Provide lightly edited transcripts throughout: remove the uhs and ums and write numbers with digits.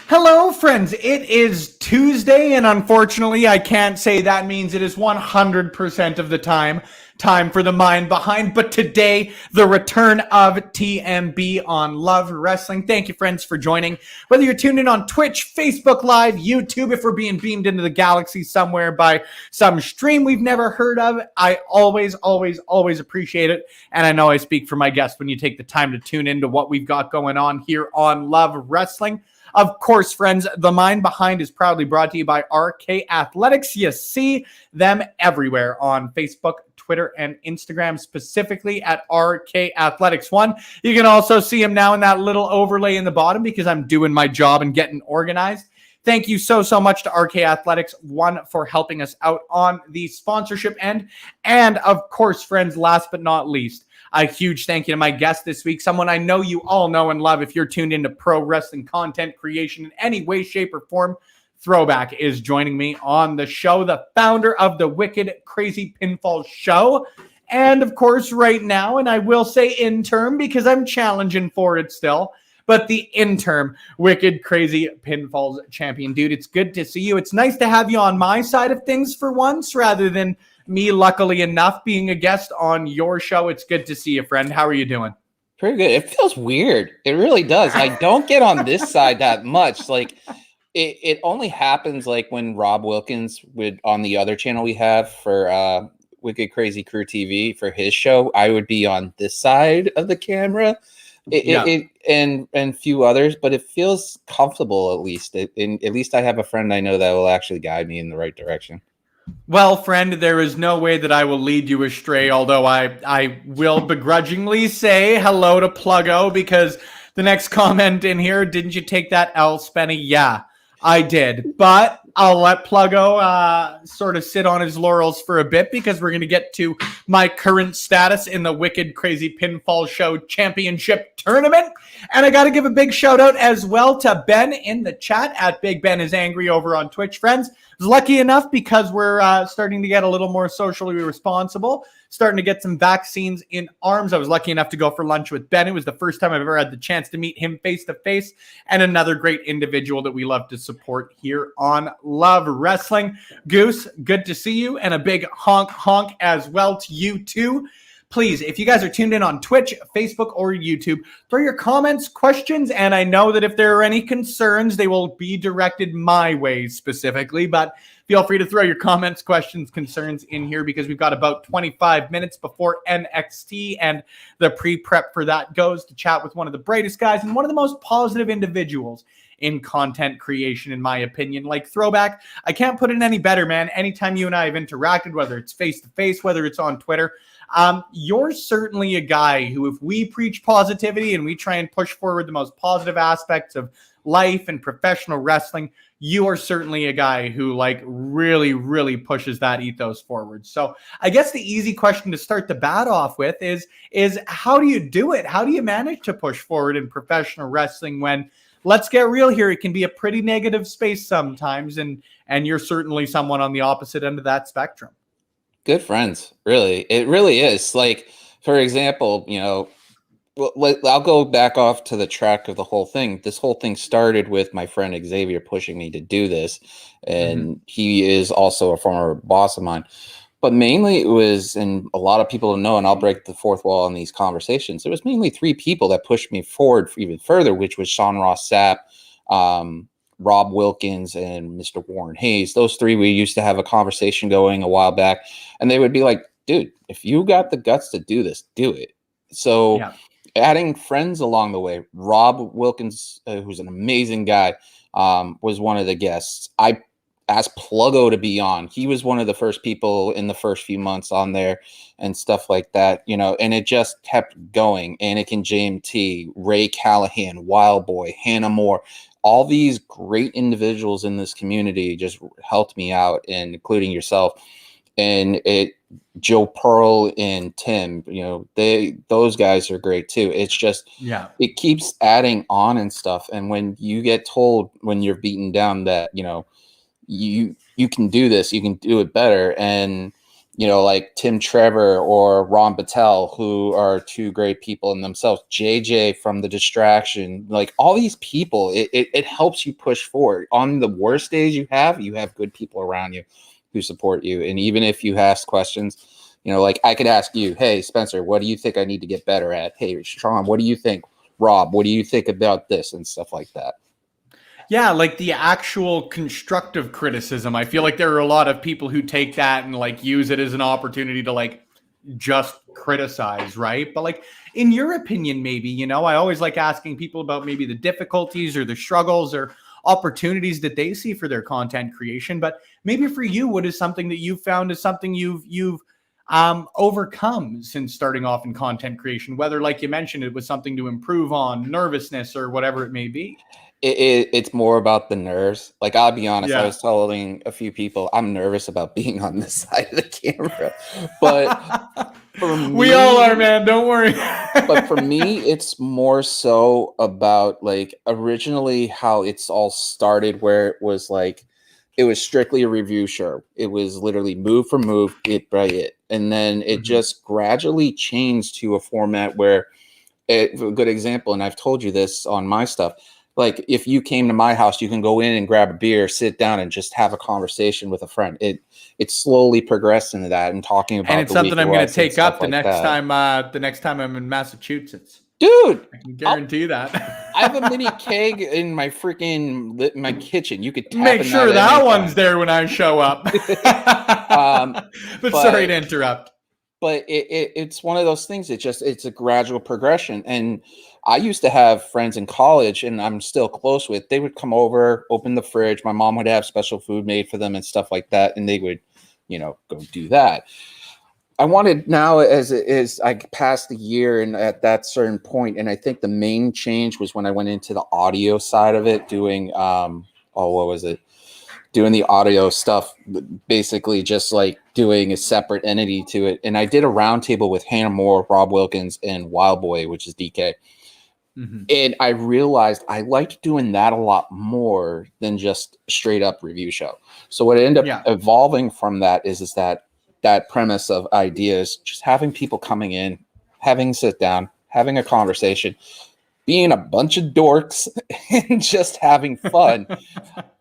Hello, friends. It is Tuesday, and unfortunately, I can't say that means it is 100% of the time for the mind behind. But today, the return of TMB on Love Wrestling. Thank you, friends, for joining. Whether you're tuned in on Twitch, Facebook Live, YouTube, if we're being beamed into the galaxy somewhere by some stream we've never heard of, I always appreciate it. And I know I speak for my guests when you take the time to tune into what we've got going on here on Love Wrestling. Of course, friends, the mind behind is proudly brought to you by RK Athletics. You see them everywhere on Facebook, Twitter, and Instagram, specifically at RK Athletics 1. You can also see them now in that little overlay in the bottom because I'm doing my job and getting organized. Thank you so much to RK Athletics 1 for helping us out on the sponsorship end. And of course, friends, last but not least, a huge thank you to my guest this week, someone I know you all know and love if you're tuned into pro wrestling content creation in any way, shape, or form. Throwback is joining me on the show, the founder of the Wicked Crazy Pinfalls Show. And of course, right now, and I will say interim because I'm challenging for it still, but the interim Wicked Crazy Pinfalls champion. Dude, it's good to see you. It's nice to have you on my side of things for once rather than me, luckily enough, being a guest on your show. It's good to see you, friend. How are you doing? Pretty good. It feels weird. It really does. I don't get on this side that much. Like it only happens like when Rob Wilkins would on the other channel we have for Wicked Crazy Crew TV for his show. I would be on this side of the camera. And few others, but it feels comfortable at least. At least I have a friend I know that will actually guide me in the right direction. Well, friend, there is no way that I will lead you astray, although I will begrudgingly say hello to Pluggo because the next comment in here, didn't you take that L, Spenny? Yeah, I did. But I'll let Pluggo sort of sit on his laurels for a bit because we're going to get to my current status in the Wicked Crazy Pinfall Show Championship Tournament. And I got to give a big shout out as well to Ben in the chat at Big Ben is Angry over on Twitch, friends. I was lucky enough because we're starting to get a little more socially responsible, starting to get some vaccines in arms. I was lucky enough to go for lunch with Ben. It was the first time I've ever had the chance to meet him face to face, and another great individual that we love to support here on Love Wrestling. Goose, good to see you, and a big honk as well to you too. Please, if you guys are tuned in on Twitch, Facebook, or YouTube, throw your comments, questions, and I know that if there are any concerns, they will be directed my way specifically, but feel free to throw your comments, questions, concerns in here because we've got about 25 minutes before NXT and the pre-prep for that goes to chat with one of the brightest guys and one of the most positive individuals in content creation, in my opinion. Like Throwback, I can't put it any better, man. Anytime you and I have interacted, whether it's face-to-face, whether it's on Twitter, you're certainly a guy who, if we preach positivity and we try and push forward the most positive aspects of life and professional wrestling, you are certainly a guy who like really pushes that ethos forward. So I guess the easy question to start the bat off with is how do you do it? How do you manage to push forward in professional wrestling when, let's get real here, it can be a pretty negative space sometimes, and you're certainly someone on the opposite end of that spectrum. Good friends, really. It really is. Like, for example, you know, I'll go back off to the track of the whole thing. This whole thing started with my friend Xavier pushing me to do this, and he is also a former boss of mine. But mainly it was, and a lot of people don't know, and I'll break the fourth wall in these conversations, it was mainly three people that pushed me forward even further, which was Sean Ross Sapp, Rob Wilkins, and Mr. Warren Hayes. Those three, we used to have a conversation going a while back, and they would be like, dude, if you got the guts to do this, do it. So adding friends along the way, Rob Wilkins, who's an amazing guy, was one of the guests. I asked Pluggo to be on. He was one of the first people in the first few months on there and stuff like that, you know, and it just kept going. Anakin JMT, Ray Callahan, Wild Boy, Hannah Moore, all these great individuals in this community just helped me out, and including yourself. And Joe Pearl and Tim, you know, those guys are great too. It's just, it keeps adding on and stuff. And when you get told when you're beaten down that, you know, you can do this, you can do it better. And like Tim Trevor or Ron Battelle, who are two great people in themselves. JJ from The Distraction, like all these people, it helps you push forward. On the worst days you have good people around you who support you. And even if you ask questions, like I could ask you, hey, Spencer, what do you think I need to get better at? Hey, Sean, what do you think? Rob, what do you think about this? And stuff like that. Yeah, like the actual constructive criticism. I feel like there are a lot of people who take that and like use it as an opportunity to like just criticize, right? But like in your opinion, maybe, I always like asking people about maybe the difficulties or the struggles or opportunities that they see for their content creation. But maybe for you, what is something that you've found is something you've overcome since starting off in content creation, whether like you mentioned, it was something to improve on, nervousness or whatever it may be? It's more about the nerves. Like, I'll be honest, I Yeah. was telling a few people I'm nervous about being on this side of the camera. But for me, we all are, man. Don't worry. but for me, it's more so about like originally how it's all started, where it was like it was strictly a review show. It was literally move for move, it by it. And then it just gradually changed to a format where a good example, and I've told you this on my stuff. Like if you came to my house, you can go in and grab a beer, sit down, and just have a conversation with a friend. It slowly progressed into that, and talking about. And it's something I'm going to take up the next time. The next time I'm in Massachusetts, dude. I can guarantee that. I have a mini keg in my my kitchen. You could make sure that one's there when I show up. But sorry to interrupt. But it's one of those things. It's a gradual progression. And I used to have friends in college, and I'm still close with. They would come over, open the fridge. My mom would have special food made for them and stuff like that, and they would, go do that. I wanted now, as I passed the year, and at that certain point, and I think the main change was when I went into the audio side of it, doing what was it? Doing the audio stuff, basically just like doing a separate entity to it. And I did a roundtable with Hannah Moore, Rob Wilkins, and Wild Boy, which is DK. And I realized I liked doing that a lot more than just a straight up review show. So what ended up evolving from that is that premise of ideas, just having people coming in, having sit down, having a conversation, being a bunch of dorks and just having fun.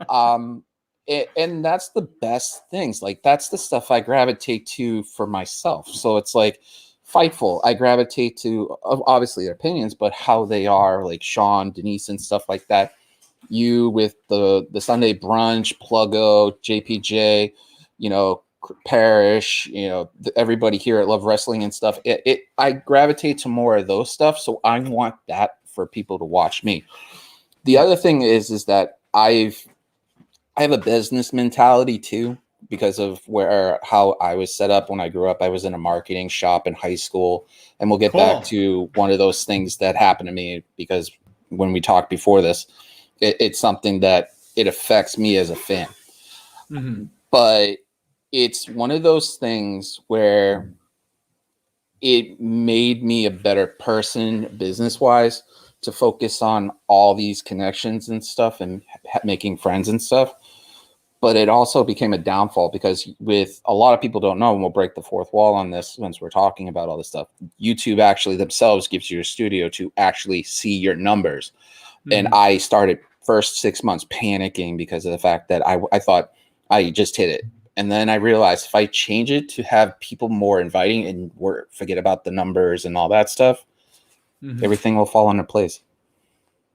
And that's the best things. Like that's the stuff I gravitate to for myself. So it's like Fightful, I gravitate to obviously their opinions, but how they are, like Sean, Denise, and stuff like that. You with the Sunday brunch, Pluggo, JPJ, Parrish, everybody here at Love Wrestling and stuff. I gravitate to more of those stuff. So I want that for people to watch me. The other thing is that I have a business mentality too, because of how I was set up when I grew up. I was in a marketing shop in high school, and we'll get back to one of those things that happened to me, because when we talked before this, it's something that it affects me as a fan. But it's one of those things where it made me a better person business-wise to focus on all these connections and stuff and making friends and stuff. But it also became a downfall, because with a lot of people don't know, and we'll break the fourth wall on this once we're talking about all this stuff, YouTube actually themselves gives you a studio to actually see your numbers. And I started first 6 months panicking because of the fact that I thought I just hit it. And then I realized if I change it to have people more inviting and forget about the numbers and all that stuff, everything will fall into place.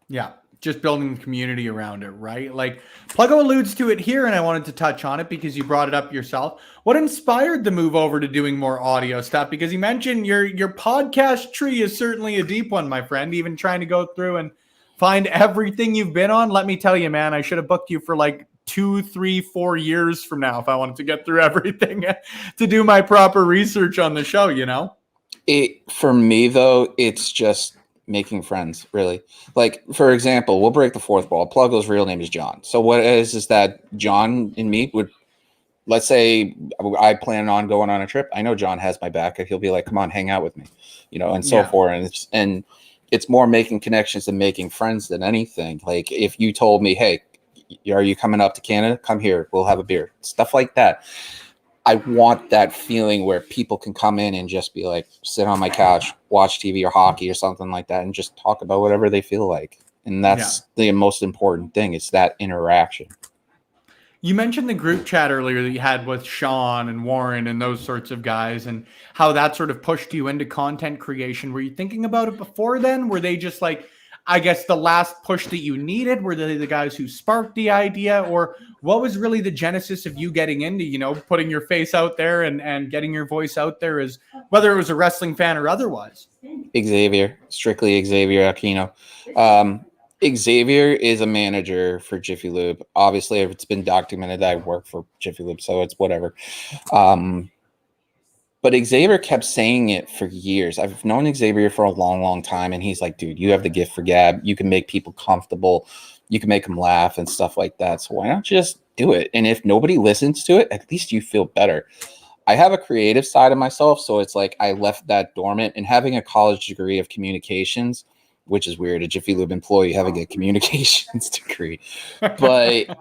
Yeah. Just building the community around it, right? Like Pluggo alludes to it here, and I wanted to touch on it because you brought it up yourself. What inspired the move over to doing more audio stuff? Because you mentioned your podcast tree is certainly a deep one, my friend, even trying to go through and find everything you've been on. Let me tell you, man, I should have booked you for like 2, 3, 4 years from now if I wanted to get through everything to do my proper research on the show, For me, though, it's just making friends, really. Like, for example, we'll break the fourth wall. Pluggo's real name is John. So what it is that John and me would, let's say I plan on going on a trip. I know John has my back. He'll be like, come on, hang out with me, and so forth. And it's more making connections and making friends than anything. Like if you told me, hey, are you coming up to Canada? Come here. We'll have a beer. Stuff like that. I want that feeling where people can come in and just be like, sit on my couch, watch TV or hockey or something like that, and just talk about whatever they feel like. And that's the most important thing. It's that interaction. You mentioned the group chat earlier that you had with Sean and Warren and those sorts of guys, and how that sort of pushed you into content creation. Were you thinking about it before then? Were they just like, I guess, the last push that you needed? Were they the guys who sparked the idea? Or what was really the genesis of you getting into, putting your face out there and getting your voice out there, as whether it was a wrestling fan or otherwise? Xavier, strictly Xavier Aquino. Xavier is a manager for Jiffy Lube. Obviously, it's been documented that I work for Jiffy Lube, so it's whatever. But Xavier kept saying it for years. I've known Xavier for a long, long time, and he's like, dude, you have the gift for gab. You can make people comfortable. You can make them laugh and stuff like that. So why not just do it? And if nobody listens to it, at least you feel better. I have a creative side of myself, so it's like I left that dormant. And having a college degree of communications, which is weird, a Jiffy Lube employee having a communications degree, but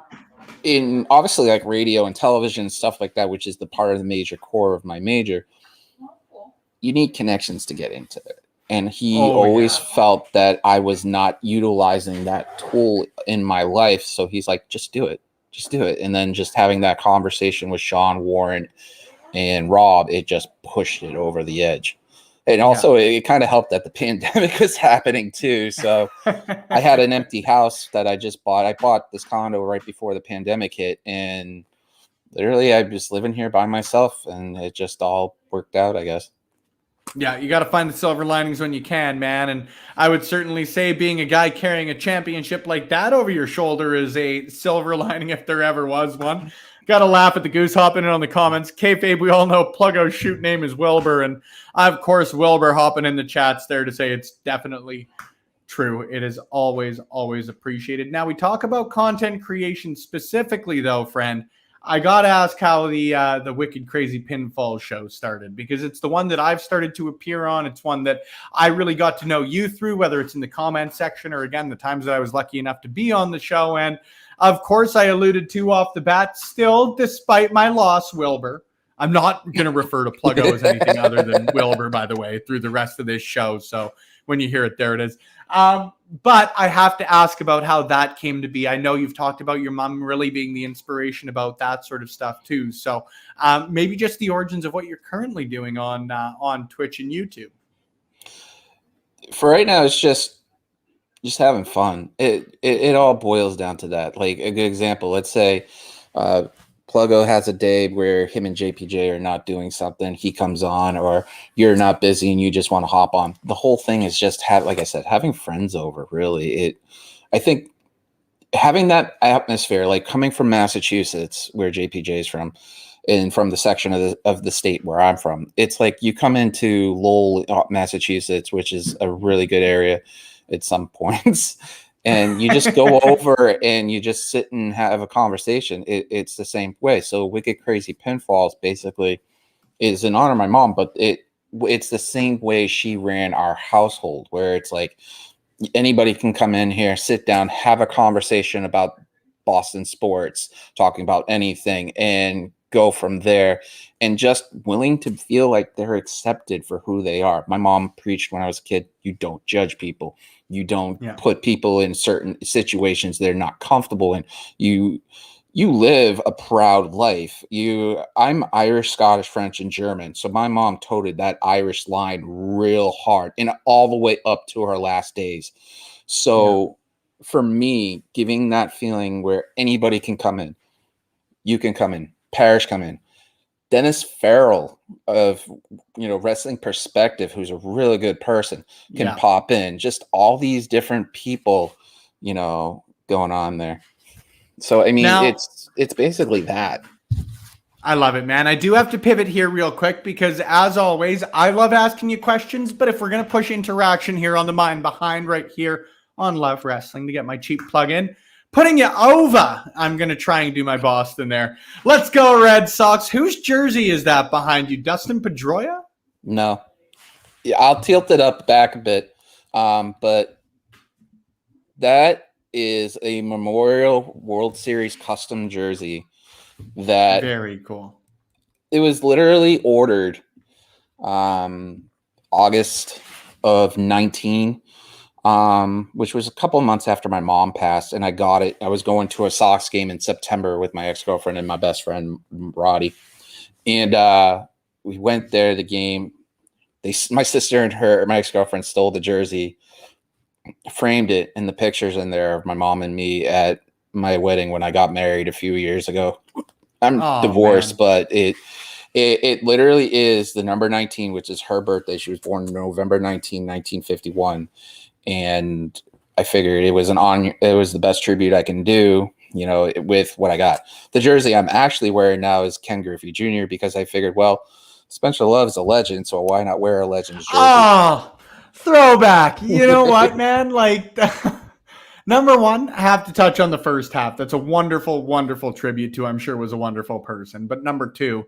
in obviously like radio and television and stuff like that, which is the part of the major core of my major, you need connections to get into it. And he always felt that I was not utilizing that tool in my life. So he's like, just do it. Just do it. And then just having that conversation with Sean, Warren, and Rob, it just pushed it over the edge. And also it kind of helped that the pandemic was happening too. So I had an empty house that I just bought. I bought this condo right before the pandemic hit, and literally I was living here by myself, and it just all worked out, I guess. Yeah, you got to find the silver linings when you can, man. And I would certainly say being a guy carrying a championship like that over your shoulder is a silver lining if there ever was one. Got to laugh at the goose hopping in on the comments. Kayfabe, we all know Pluggo's shoot name is Wilbur. And of course, Wilbur hopping in the chats there to say it's definitely true. It is always, always appreciated. Now, we talk about content creation specifically, though, friend. I got to ask how the Wicked Crazy Pinfalls Show started, because it's the one that I've started to appear on. It's one that I really got to know you through, whether it's in the comment section or, again, the times that I was lucky enough to be on the show. And, of course, I alluded to off the bat, still, despite my loss, Wilbur. I'm not going to refer to Pluggo as anything other than Wilbur, by the way, through the rest of this show. So when you hear it, there it is. But I have to ask about how that came to be. I know you've talked about your mom really being the inspiration about that sort of stuff too. So maybe just the origins of what you're currently doing on Twitch and YouTube. For right now, it's just having fun. It all boils down to that. Like a good example, let's say Pluggo has a day where him and JPJ are not doing something, he comes on, or you're not busy and you just want to hop on. The whole thing is just like I said, having friends over. Really, I think having that atmosphere, like coming from Massachusetts, where JPJ is from, and from the section of the state where I'm from, it's like you come into Lowell, Massachusetts, which is a really good area at some points. And you just go over and you just sit and have a conversation. It's the same way. So Wicked Crazy Pinfalls basically is in honor of my mom, but it's the same way she ran our household, where it's like anybody can come in here, sit down, have a conversation about Boston sports, talking about anything, and go from there, and just willing to feel like they're accepted for who they are. My mom preached when I was a kid, you don't judge people. You don't put people in certain situations they're not comfortable in. You live a proud life. I'm Irish, Scottish, French, and German. So my mom toted that Irish line real hard and all the way up to her last days. So for me, giving that feeling where anybody can come in, you can come in, Parrish come in, Dennis Farrell of Wrestling Perspective, who's a really good person, can pop in. Just all these different people, going on there. So I mean, now, it's basically that. I love it, man. I do have to pivot here real quick because, as always, I love asking you questions. But if we're gonna push interaction here on the Mind Behind right here on Love Wrestling to get my cheap plug in, putting you over, I'm going to try and do my Boston there. Let's go, Red Sox. Whose jersey is that behind you? Dustin Pedroia? No. Yeah, I'll tilt it up back a bit. But that is a Memorial World Series custom jersey that very cool. It was literally ordered August of 19, which was a couple months after my mom passed, and I got it. I was going to a Sox game in September with my ex-girlfriend and my best friend Roddy, and we went there. The game, my sister and my ex-girlfriend stole the jersey, framed it, and the pictures in there of my mom and me at my wedding when I got married a few years ago. I'm divorced, man. But it literally is the number 19, which is her birthday. She was born November 19, 1951. And I figured it was the best tribute I can do, with what I got. The jersey I'm actually wearing now is Ken Griffey Jr. because I figured, well, Spencer Love's a legend, so why not wear a Legends jersey? Oh, throwback. You know what, man? Like, number one, I have to touch on the first half. That's a wonderful, wonderful tribute to, I'm sure, was a wonderful person. But number two,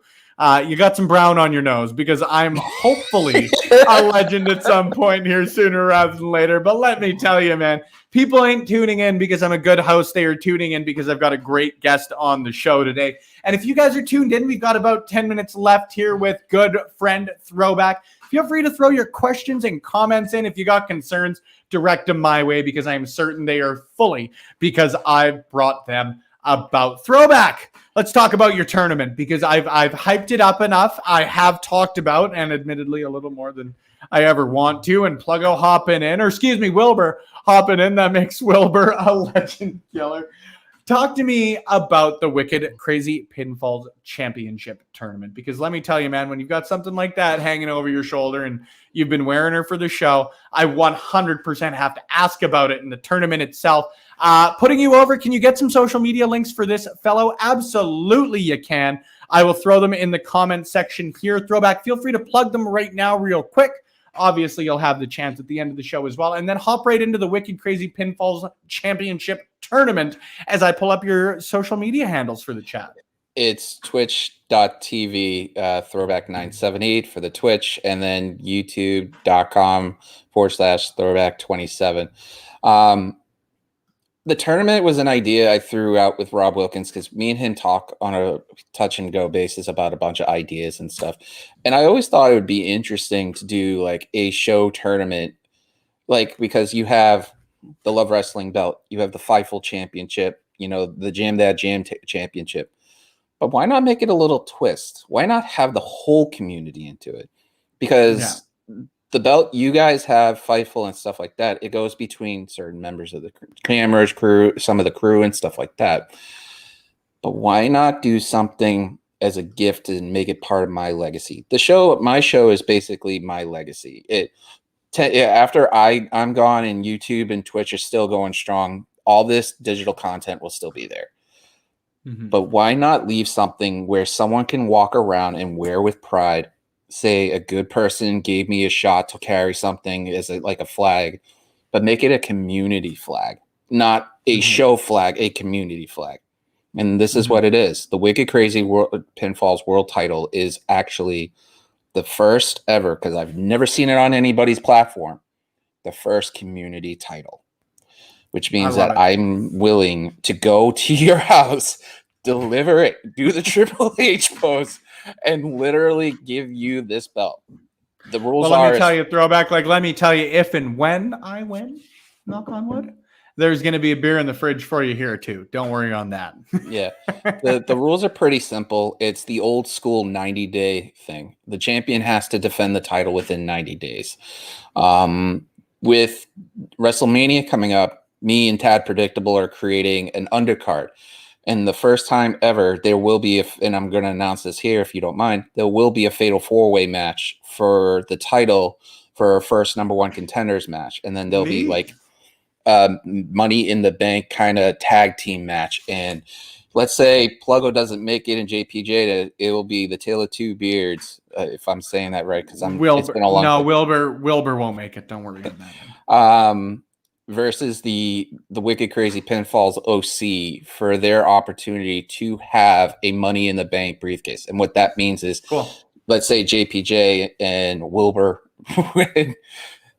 you got some brown on your nose because I'm hopefully a legend at some point here sooner rather than later. But let me tell you, man, people ain't tuning in because I'm a good host. They are tuning in because I've got a great guest on the show today. And if you guys are tuned in, we've got about 10 minutes left here with good friend Throwback. Feel free to throw your questions and comments in. If you got concerns, direct them my way because I am certain they are fully because I've brought them about. Throwback. Let's talk about your tournament because I've hyped it up enough. I have talked about, and admittedly a little more than I ever want to, and Pluggo hopping in, or excuse me, Wilbur hopping in. That makes Wilbur a legend killer. Talk to me about the Wicked Crazy Pinfalls Championship Tournament because let me tell you, man, when you've got something like that hanging over your shoulder and you've been wearing her for the show, I 100% have to ask about it in the tournament itself. Putting you over, can you get some social media links for this fellow? Absolutely you can. I will throw them in the comment section here. Throwback, feel free to plug them right now real quick. Obviously, you'll have the chance at the end of the show as well. And then hop right into the Wicked Crazy Pinfalls Championship Tournament as I pull up your social media handles for the chat. It's twitch.tv throwback978 for the Twitch, and then youtube.com/throwback27. The tournament was an idea I threw out with Rob Wilkins because me and him talk on a touch and go basis about a bunch of ideas and stuff. And I always thought it would be interesting to do like a show tournament, like because you have the Love Wrestling belt, you have the Fightful Championship, the Jam That Jam Championship. But why not make it a little twist? Why not have the whole community into it? Because the belt you guys have, Fightful and stuff like that, it goes between certain members of the cameras crew, some of the crew and stuff like that. But why not do something as a gift and make it part of my legacy? My show is basically my legacy. After I'm gone and YouTube and Twitch are still going strong, all this digital content will still be there. Mm-hmm. But why not leave something where someone can walk around and wear with pride? Say a good person gave me a shot to carry something as like a flag, but make it a community flag, not a show flag, a community flag. And this is what it is. The Wicked Crazy Pinfalls World title is actually the first ever, because I've never seen it on anybody's platform, the first community title, which means that I'm willing to go to your house, deliver it, do the Triple H pose, and literally give you this belt. The rules are... Let me tell you, Throwback, let me tell you, if and when I win, knock on wood, there's going to be a beer in the fridge for you here, too. Don't worry on that. Yeah. The rules are pretty simple. It's the old school 90-day thing. The champion has to defend the title within 90 days. With WrestleMania coming up, me and Tad Predictable are creating an undercard. And the first time ever, there will be, and I'm going to announce this here if you don't mind, there will be a fatal four-way match for the title for our first number one contenders match. And then there'll be like Money in the Bank kind of tag team match. And let's say Pluggo doesn't make it in JPJ, it will be the Tale of Two Beards, if I'm saying that right, because it's been a long time. Wilbur won't make it. Don't worry about that. Versus the Wicked Crazy Pinfalls OC for their opportunity to have a Money in the Bank briefcase. And what that means is, let's say JPJ and Wilbur,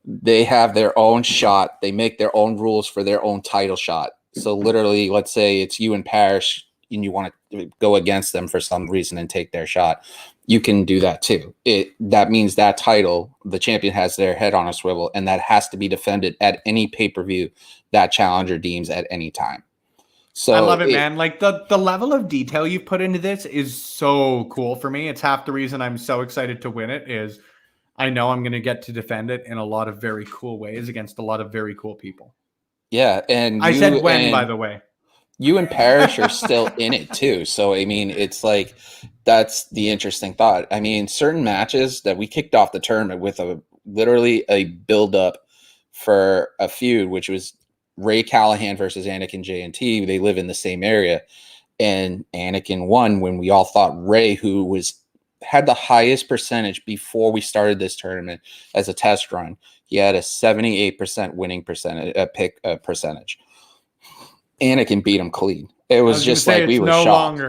they have their own shot. They make their own rules for their own title shot. So literally, let's say it's you and Parrish and you want to go against them for some reason and take their shot. you can do that too. That means that title, the champion has their head on a swivel, and that has to be defended at any pay-per-view that challenger deems at any time. I So love it, man. Like the level of detail you've put into this is so cool for me. It's half the reason I'm so excited to win it is I know I'm going to get to defend it in a lot of very cool ways against a lot of very cool people. yeah, and I said when, by the way. You and Parrish are still in it too. So I mean, it's like that's the interesting thought. I mean, certain matches that we kicked off the tournament with literally a build up for a feud, which was Ray Callahan versus Anakin JNT. They live in the same area, and Anakin won when we all thought Ray, who had the highest percentage before we started this tournament as a test run, he had a 78% winning percentage. Anakin beat him clean. It was just like we were shocked.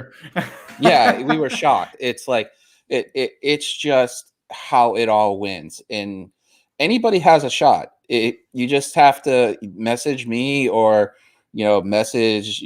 Yeah, we were shocked. It's like it's just how it all wins, and anybody has a shot. You just have to message me or message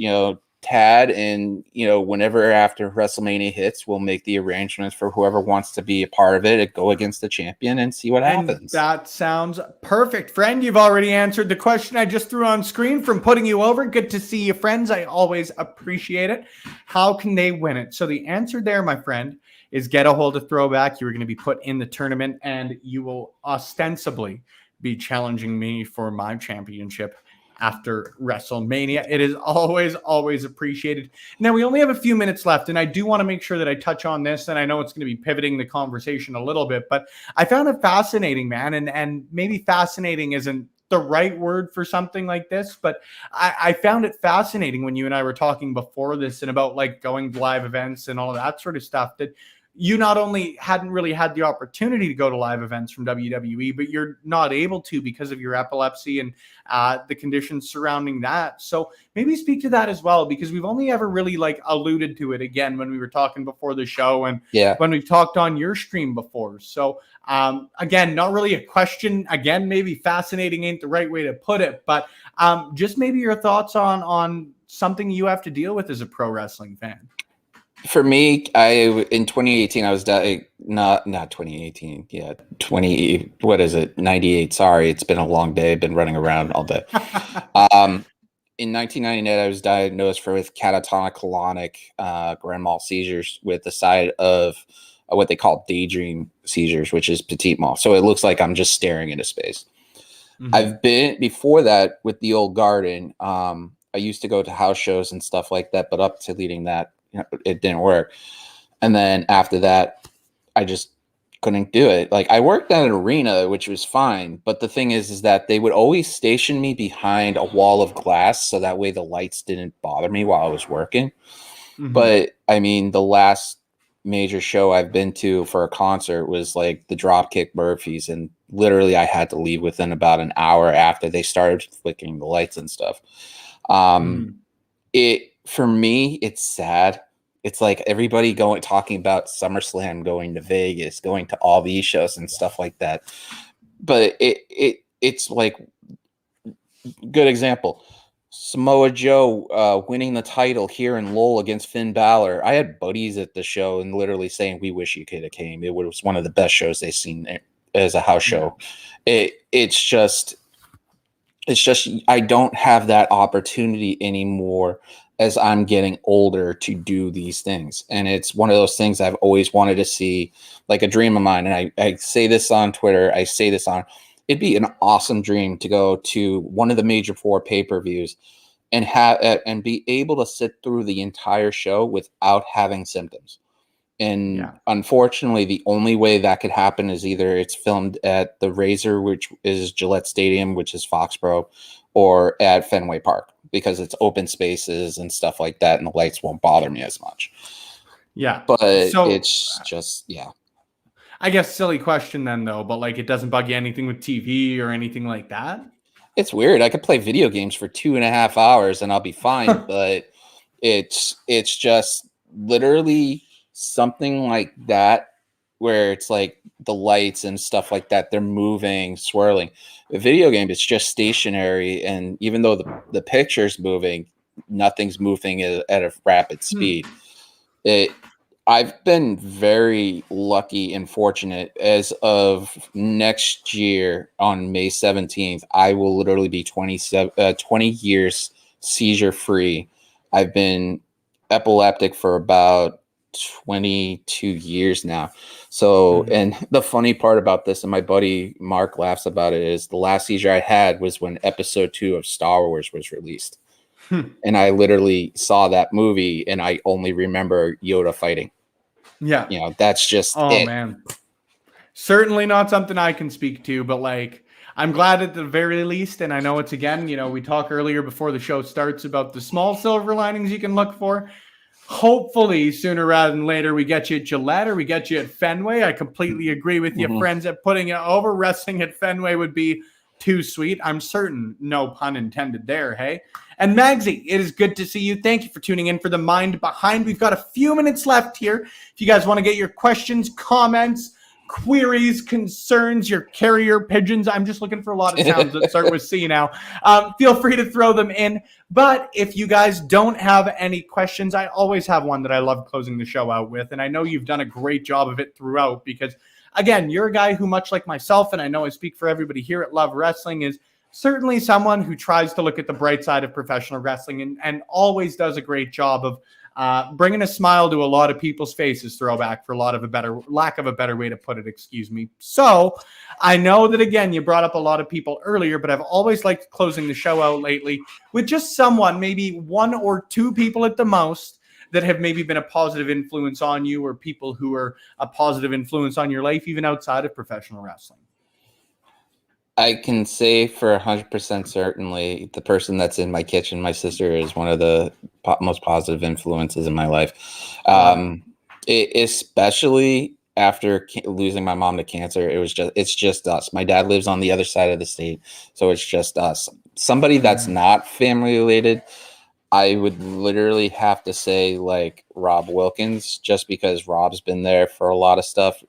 Tad, and whenever after WrestleMania hits, we'll make the arrangements for whoever wants to be a part of it, go against the champion and see what happens. That sounds perfect, friend. You've already answered the question I just threw on screen from putting you over. Good to see you, friends. I always appreciate it. How can they win it? So the answer there, my friend, is get a hold of Throwback. You're going to be put in the tournament, and you will ostensibly be challenging me for my championship after WrestleMania. It is always, always appreciated. Now, we only have a few minutes left, and I do want to make sure that I touch on this, and I know it's going to be pivoting the conversation a little bit, but I found it fascinating, man, and maybe fascinating isn't the right word for something like this, but I found it fascinating when you and I were talking before this and about like going to live events and all of that sort of stuff, that you not only hadn't really had the opportunity to go to live events from WWE, but you're not able to because of your epilepsy and the conditions surrounding that. So maybe speak to that as well, because we've only ever really like alluded to it again when we were talking before the show and when we've talked on your stream before. So again, not really a question. Again, maybe fascinating ain't the right way to put it, but just maybe your thoughts on something you have to deal with as a pro wrestling fan. For me, in 2018, I was not 2018. Yeah, 20. What is it? 98. Sorry, it's been a long day. I've been running around all day. In 1998, I was diagnosed with catatonic colonic grand mal seizures with the side of what they call daydream seizures, which is petit mal. So it looks like I'm just staring into space. Mm-hmm. I've been before that with the old Garden. I used to go to house shows and stuff like that, but up to leading that, it didn't work. And then after that, I just couldn't do it. Like I worked at an arena, which was fine. But the thing is that they would always station me behind a wall of glass. So that way the lights didn't bother me while I was working. Mm-hmm. But I mean, the last major show I've been to for a concert was like the Dropkick Murphys. And literally I had to leave within about an hour after they started flickering the lights and stuff. For me, it's sad. It's like everybody talking about SummerSlam, going to Vegas, going to all these shows and stuff like that. But it's like, good example, Samoa Joe winning the title here in Lowell against Finn Balor. I had buddies at the show and literally saying, "We wish you could have came. It was one of the best shows they've seen as a house show." It's just I don't have that opportunity anymore as I'm getting older to do these things. And it's one of those things I've always wanted to see, like a dream of mine. And I say this on Twitter, it'd be an awesome dream to go to one of the major 4 pay-per-views and and be able to sit through the entire show without having symptoms. And unfortunately, the only way that could happen is either it's filmed at the Razor, which is Gillette Stadium, which is Foxborough, or at Fenway Park, because it's open spaces and stuff like that, and the lights won't bother me as much. Yeah. But it's just, I guess silly question then, though, but like it doesn't bug you anything with TV or anything like that? It's weird. I could play video games for 2.5 hours and I'll be fine, but it's just literally something like that where it's like the lights and stuff like that, they're moving, swirling. A video game, it's just stationary, and even though the picture's moving, nothing's moving at a rapid speed. I've been very lucky and fortunate. As of next year on May 17th, I will literally be 20 years seizure free. I've been epileptic for about 22 years now. So, and the funny part about this, and my buddy Mark laughs about it, is the last seizure I had was when episode 2 of Star Wars was released. And I literally saw that movie and I only remember Yoda fighting. Yeah. You know, that's just Oh it. man. Certainly not something I can speak to, but like I'm glad at the very least, and I know it's again, we talked earlier before the show starts about the small silver linings you can look for. Hopefully, sooner rather than later, we get you at Gillette or we get you at Fenway. I completely agree with you, friends, at putting it over. Wrestling at Fenway would be too sweet. I'm certain, no pun intended there, hey? And Magsy, it is good to see you. Thank you for tuning in for The Mind Behind. We've got a few minutes left here. If you guys want to get your questions, comments, queries, concerns, your carrier pigeons. I'm just looking for a lot of sounds that start with C now. Feel free to throw them in. But if you guys don't have any questions, I always have one that I love closing the show out with. And I know you've done a great job of it throughout because, again, you're a guy who, much like myself, and I know I speak for everybody here at Love Wrestling, is certainly someone who tries to look at the bright side of professional wrestling and always does a great job of bringing a smile to a lot of people's faces. Throwback, for lack of a better way to put it, excuse me. So I know that, again, you brought up a lot of people earlier, but I've always liked closing the show out lately with just someone, maybe one or two people at the most, that have maybe been a positive influence on you, or people who are a positive influence on your life, even outside of professional wrestling. I can say for 100% certainly the person that's in my kitchen, my sister, is one of the most positive influences in my life. Especially after losing my mom to cancer, it's just us. My dad lives on the other side of the state, so it's just us. Somebody that's not family related, I would literally have to say like Rob Wilkins, just because Rob's been there for a lot of stuff.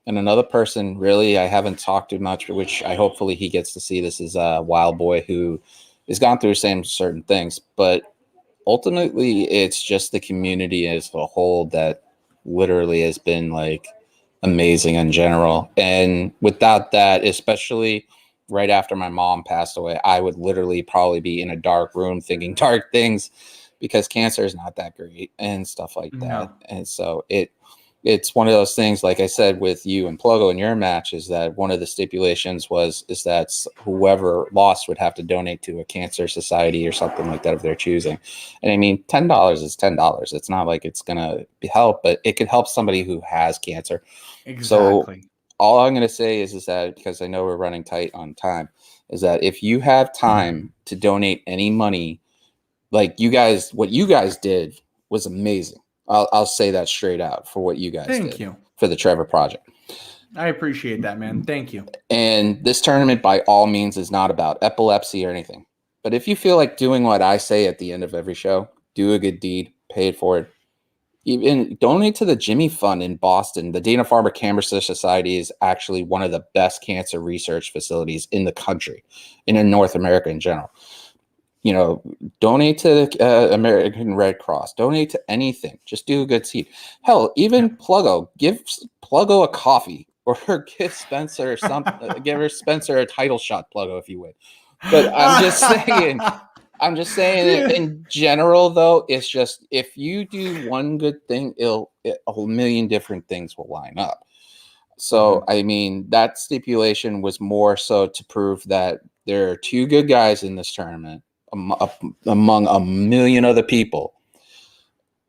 And another person, really, I haven't talked to much, which I hopefully he gets to see this, is Wild Boy, who has gone through the same certain things. But ultimately, it's just the community as a whole that literally has been like amazing in general. And without that, especially right after my mom passed away, I would literally probably be in a dark room thinking dark things, because cancer is not that great and stuff like that. And so it's one of those things, like I said, with you and Pluggo in your match, is that one of the stipulations is that whoever lost would have to donate to a cancer society or something like that of their choosing. And I mean, $10 is $10. It's not like it's going to help, but it could help somebody who has cancer. Exactly. So all I'm going to say is that, because I know we're running tight on time, is that if you have time to donate any money, like what you guys did was amazing. I'll say that straight out for what you guys did. Thank you For the Trevor Project. I appreciate that, man. Thank you. And this tournament, by all means, is not about epilepsy or anything. But if you feel like doing what I say at the end of every show, do a good deed, pay it forward. Even donate to the Jimmy Fund in Boston. The Dana-Farber Cancer Society is actually one of the best cancer research facilities in the country and in North America in general. Donate to the American Red Cross. Donate to anything. Just do a good deed. Hell, even Pluggo. Give Pluggo a coffee, or give Spencer give Spencer a title shot, Pluggo, if you would. But I'm just saying. In general, though, it's just, if you do one good thing, a million different things will line up. So, I mean, that stipulation was more so to prove that there are two good guys in this tournament, among a million other people,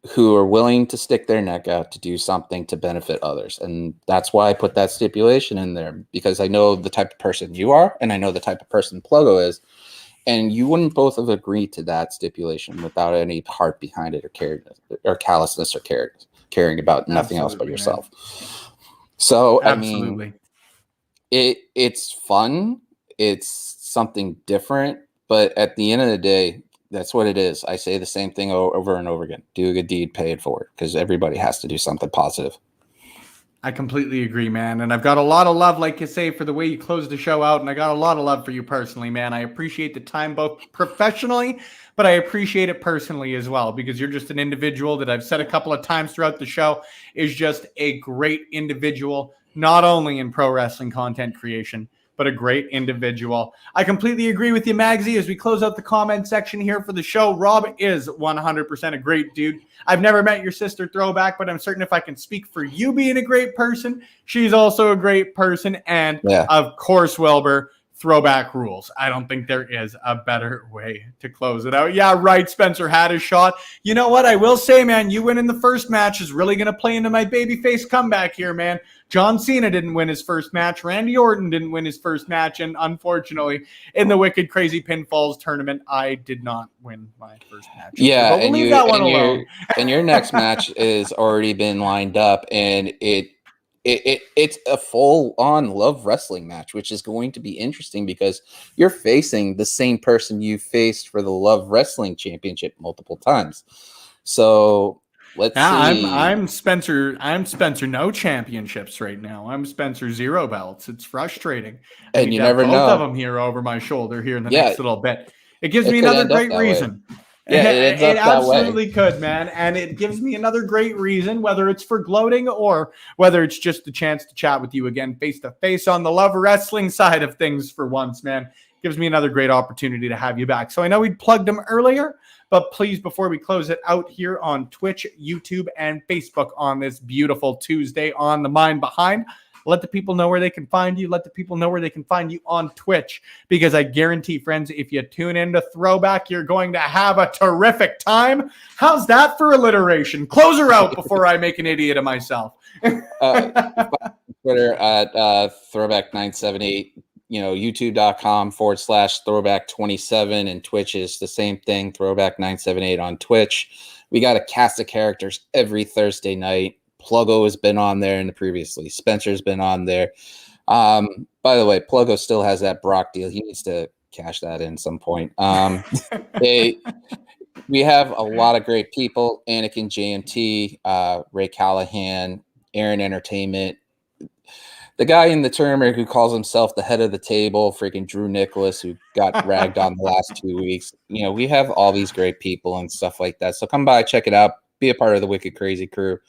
who are willing to stick their neck out to do something to benefit others. And that's why I put that stipulation in there, because I know the type of person you are, and I know the type of person Pluggo is, and you wouldn't both have agreed to that stipulation without any heart behind it, or callousness, or caring about nothing else but yourself. Man. So, Absolutely. I mean, it's fun. It's something different. But at the end of the day, that's what it is. I say the same thing over and over again. Do a good deed, pay it forward, because everybody has to do something positive. I completely agree, man. And I've got a lot of love, like you say, for the way you closed the show out. And I got a lot of love for you personally, man. I appreciate the time, both professionally, but I appreciate it personally as well, because you're just an individual that I've said a couple of times throughout the show is just a great individual, not only in pro wrestling content creation, but a great individual. I completely agree with you, Magsy. As we close out the comment section here for the show, Rob is 100% a great dude. I've never met your sister, Throwback, but I'm certain if I can speak for you being a great person, she's also a great person. And of course, Wilbur, Throwback rules. I don't think there is a better way to close it out. Yeah, right. Spencer had his shot. You know what? I will say, man, you winning the first match is really going to play into my babyface comeback here, man. John Cena didn't win his first match. Randy Orton didn't win his first match. And unfortunately, in the Wicked Crazy Pinfalls tournament, I did not win my first match. Yeah, and your next match has already been lined up, and it's a full-on Love Wrestling match, which is going to be interesting because you're facing the same person you faced for the Love Wrestling Championship multiple times. So let's see. I'm Spencer. I'm Spencer. No championships right now. I'm Spencer 0 belts. It's frustrating. And you never know. Both of them here over my shoulder here in the next little bit. It gives me another great reason. Yeah, it absolutely could, man. And it gives me another great reason, whether it's for gloating or whether it's just a chance to chat with you again face to face on the Love Wrestling side of things for once, man. Gives me another great opportunity to have you back. So I know we plugged them earlier, but please, before we close it out here on Twitch, YouTube, and Facebook on this beautiful Tuesday on The Mind Behind, let the people know where they can find you. Let the people know where they can find you on Twitch, because I guarantee, friends, if you tune into Throwback, you're going to have a terrific time. How's that for alliteration? Close her out before I make an idiot of myself. Twitter at Throwback978, youtube.com/Throwback27, and Twitch is the same thing, Throwback978 on Twitch. We got a cast of characters every Thursday night. Pluggo has been on there in the previously. Spencer's been on there. By the way, Pluggo still has that Brock deal. He needs to cash that in some point. We have a lot of great people. Anakin JMT, Ray Callahan, Aaron Entertainment, the guy in the tournament who calls himself the head of the table, freaking Drew Nicholas, who got ragged on the last 2 weeks. We have all these great people and stuff like that. So come by, check it out, be a part of the Wicked Crazy crew.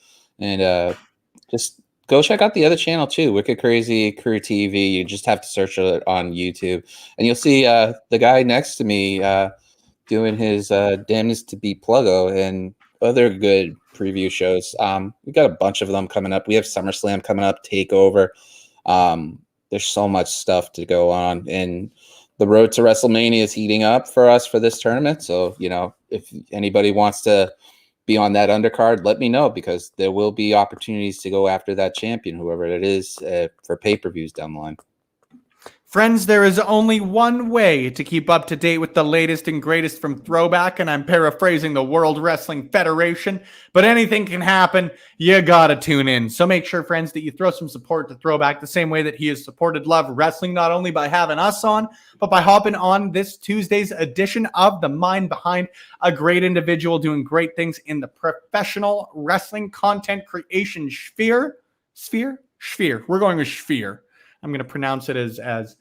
And just go check out the other channel too, Wicked Crazy Crew TV. You just have to search it on YouTube, and you'll see the guy next to me doing his Damnedest to be Pluggo and other good preview shows. We got a bunch of them coming up. We have SummerSlam coming up, Takeover. There's so much stuff to go on, and the road to WrestleMania is heating up for us for this tournament. So if anybody wants to be on that undercard, let me know, because there will be opportunities to go after that champion, whoever it is, for pay-per-views down the line. Friends, there is only one way to keep up to date with the latest and greatest from Throwback, and I'm paraphrasing the World Wrestling Federation, but anything can happen. You gotta tune in. So make sure, friends, that you throw some support to Throwback the same way that he has supported Love Wrestling, not only by having us on, but by hopping on this Tuesday's edition of The Mind Behind, a great individual doing great things in the professional wrestling content creation sphere. We're going with sphere. I'm going to pronounce it as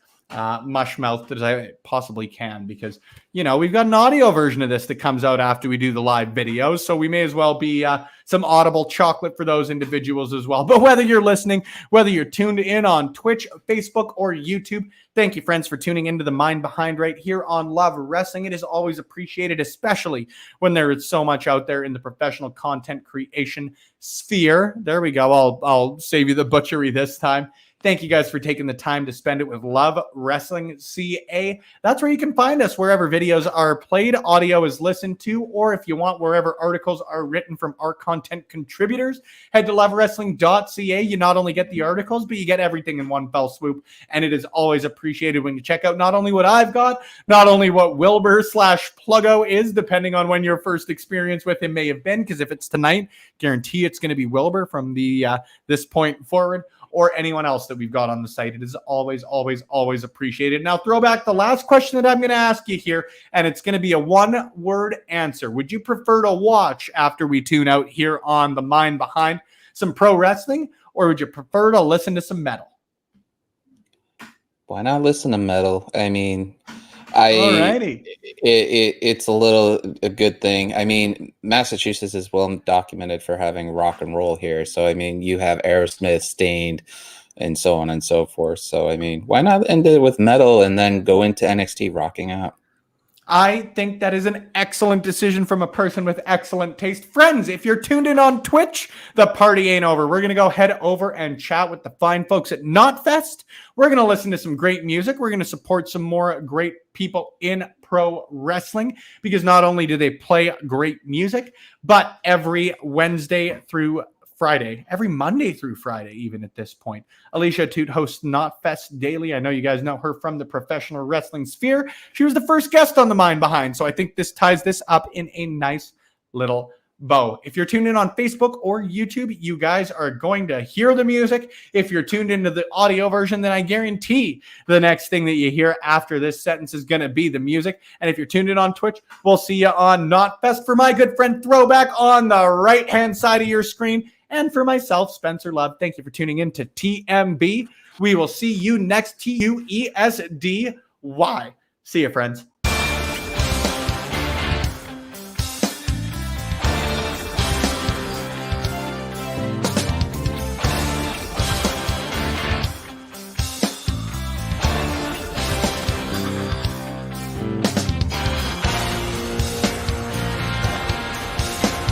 mush-mouthed as I possibly can, because, we've got an audio version of this that comes out after we do the live videos, so we may as well be some audible chocolate for those individuals as well. But whether you're listening, whether you're tuned in on Twitch, Facebook, or YouTube, thank you, friends, for tuning into The Mind Behind right here on Love Wrestling. It is always appreciated, especially when there is so much out there in the professional content creation sphere. There we go. I'll save you the butchery this time. Thank you guys for taking the time to spend it with Love Wrestling CA. That's where you can find us, wherever videos are played, audio is listened to, or if you want, wherever articles are written from our content contributors. Head to lovewrestling.ca. You not only get the articles, but you get everything in one fell swoop. And it is always appreciated when you check out not only what I've got, not only what Wilbur/Pluggo is, depending on when your first experience with him may have been, because if it's tonight, guarantee it's going to be Wilbur from this point forward, or anyone else that we've got on the site. It is always, always, always appreciated. Now, Throwback, the last question that I'm going to ask you here, and it's going to be a one-word answer. Would you prefer to watch, after we tune out here on The Mind Behind, some pro wrestling, or would you prefer to listen to some metal? Why not listen to metal? I mean, Alrighty. it's a good thing. I mean, Massachusetts is well documented for having rock and roll here. So I mean, you have Aerosmith, Stained, and so on and so forth. So I mean, why not end it with metal and then go into NXT rocking out? I think that is an excellent decision from a person with excellent taste. Friends, if you're tuned in on Twitch, the party ain't over. We're going to go head over and chat with the fine folks at Knotfest. We're going to listen to some great music. We're going to support some more great people in pro wrestling, because not only do they play great music, but every Wednesday through Friday, every Monday through Friday, even at this point, Alicia Toot hosts Knotfest Daily. I know you guys know her from the professional wrestling sphere. She was the first guest on The Mind Behind, so I think this ties this up in a nice little bow. If you're tuned in on Facebook or YouTube, you guys are going to hear the music. If you're tuned into the audio version, then I guarantee the next thing that you hear after this sentence is going to be the music. And if you're tuned in on Twitch, we'll see you on Knotfest. For my good friend Throwback on the right-hand side of your screen, and for myself, Spencer Love, thank you for tuning in to TMB. We will see you next, TUESDY. See you, friends.